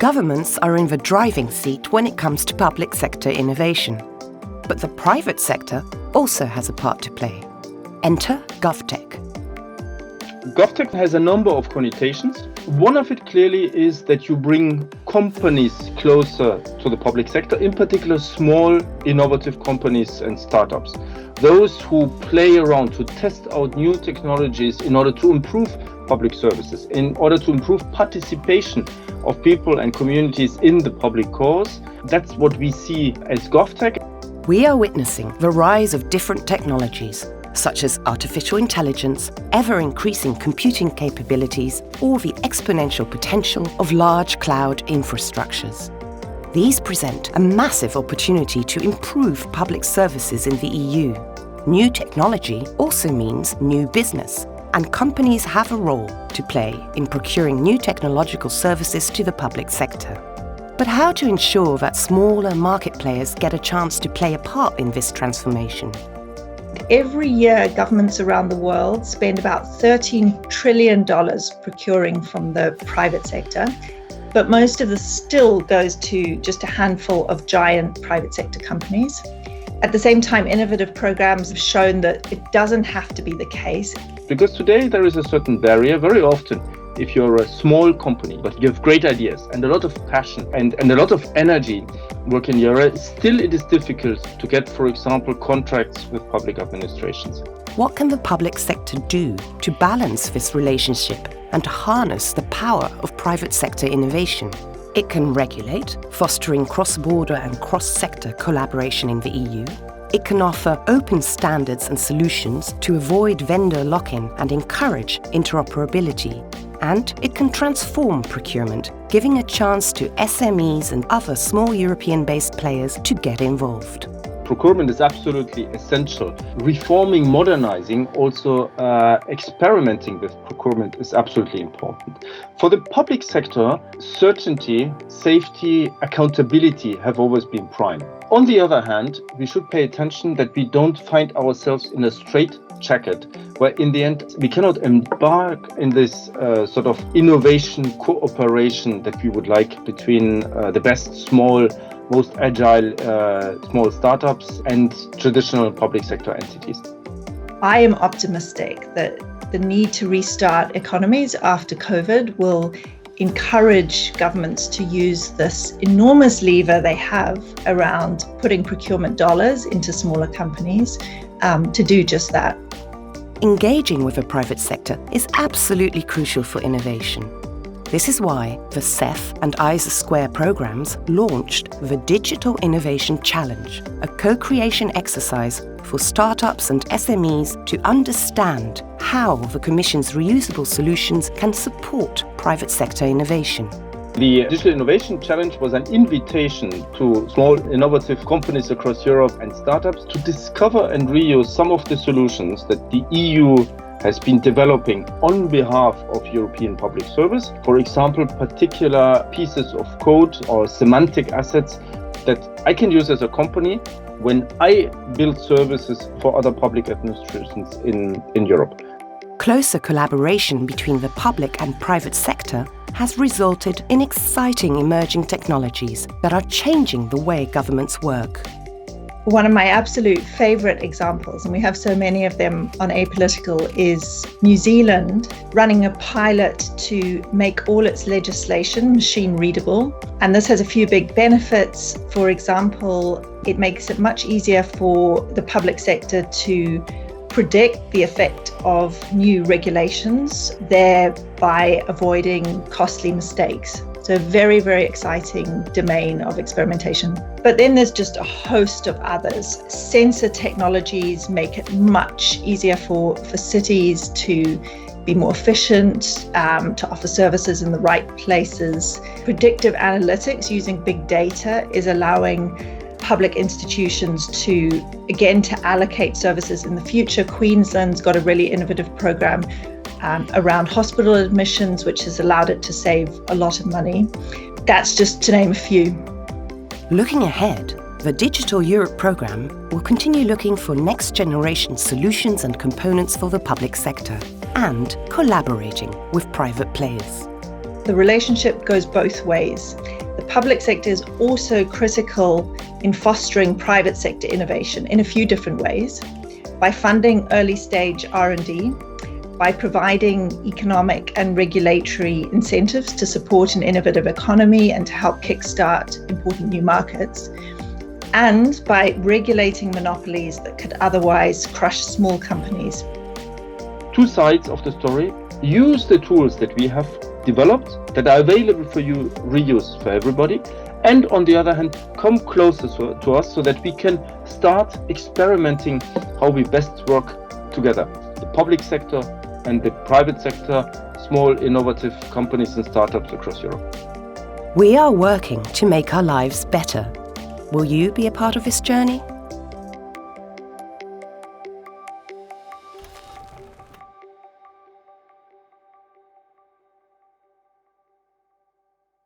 Governments are in the driving seat when it comes to public sector innovation. But the private sector also has a part to play. Enter GovTech. GovTech has a number of connotations. One of it clearly is that you bring companies closer to the public sector, in particular small, innovative companies and startups. Those who play around to test out new technologies in order to improve public services, in order to improve participation of people and communities in the public cause. That's what we see as GovTech. We are witnessing the rise of different technologies, such as artificial intelligence, ever-increasing computing capabilities, or the exponential potential of large cloud infrastructures. These present a massive opportunity to improve public services in the EU. New technology also means new business, and companies have a role to play in procuring new technological services to the public sector. But how to ensure that smaller market players get a chance to play a part in this transformation? Every year, governments around the world spend about $13 trillion procuring from the private sector, but most of this still goes to just a handful of giant private sector companies. At the same time, innovative programs have shown that it doesn't have to be the case. Because today there is a certain barrier. Very often, if you're a small company, but you have great ideas and a lot of passion and a lot of energy working in your area, still it is difficult to get, for example, contracts with public administrations. What can the public sector do to balance this relationship and to harness the power of private sector innovation? It can regulate, fostering cross-border and cross-sector collaboration in the EU. It can offer open standards and solutions to avoid vendor lock-in and encourage interoperability. And it can transform procurement, giving a chance to SMEs and other small European-based players to get involved. Procurement is absolutely essential. Reforming, modernizing, also experimenting with procurement is absolutely important. For the public sector, certainty, safety, accountability have always been prime. On the other hand, we should pay attention that we don't find ourselves in a straitjacket where in the end we cannot embark in this sort of innovation cooperation that we would like between the best small, most agile small startups and traditional public sector entities. I am optimistic that the need to restart economies after COVID will encourage governments to use this enormous lever they have around putting procurement dollars into smaller companies to do just that. Engaging with the private sector is absolutely crucial for innovation. This is why the CEF and ISA Square programs launched the Digital Innovation Challenge, a co-creation exercise for startups and SMEs to understand how the Commission's reusable solutions can support private sector innovation. The Digital Innovation Challenge was an invitation to small innovative companies across Europe and startups to discover and reuse some of the solutions that the EU has been developing on behalf of European public service. For example, particular pieces of code or semantic assets that I can use as a company when I build services for other public administrations in Europe. Closer collaboration between the public and private sector has resulted in exciting emerging technologies that are changing the way governments work. One of my absolute favourite examples, and we have so many of them on Apolitical, is New Zealand running a pilot to make all its legislation machine readable. And this has a few big benefits. For example, it makes it much easier for the public sector to predict the effect of new regulations, thereby avoiding costly mistakes. So a very, very exciting domain of experimentation. But then there's just a host of others. Sensor technologies make it much easier for cities to be more efficient, to offer services in the right places. Predictive analytics using big data is allowing public institutions to allocate services in the future. Queensland's got a really innovative program around hospital admissions, which has allowed it to save a lot of money. That's just to name a few. Looking ahead, the Digital Europe programme will continue looking for next-generation solutions and components for the public sector and collaborating with private players. the relationship goes both ways. The public sector is also critical in fostering private sector innovation in a few different ways, by funding early stage R&D, by providing economic and regulatory incentives to support an innovative economy and to help kickstart important new markets, and by regulating monopolies that could otherwise crush small companies. Two sides of the story. Use the tools that we have developed that are available for you, reuse for everybody. And on the other hand, come closer to us so that we can start experimenting how we best work together. The public sector and the private sector, small innovative companies and startups across Europe. We are working to make our lives better. Will you be a part of this journey?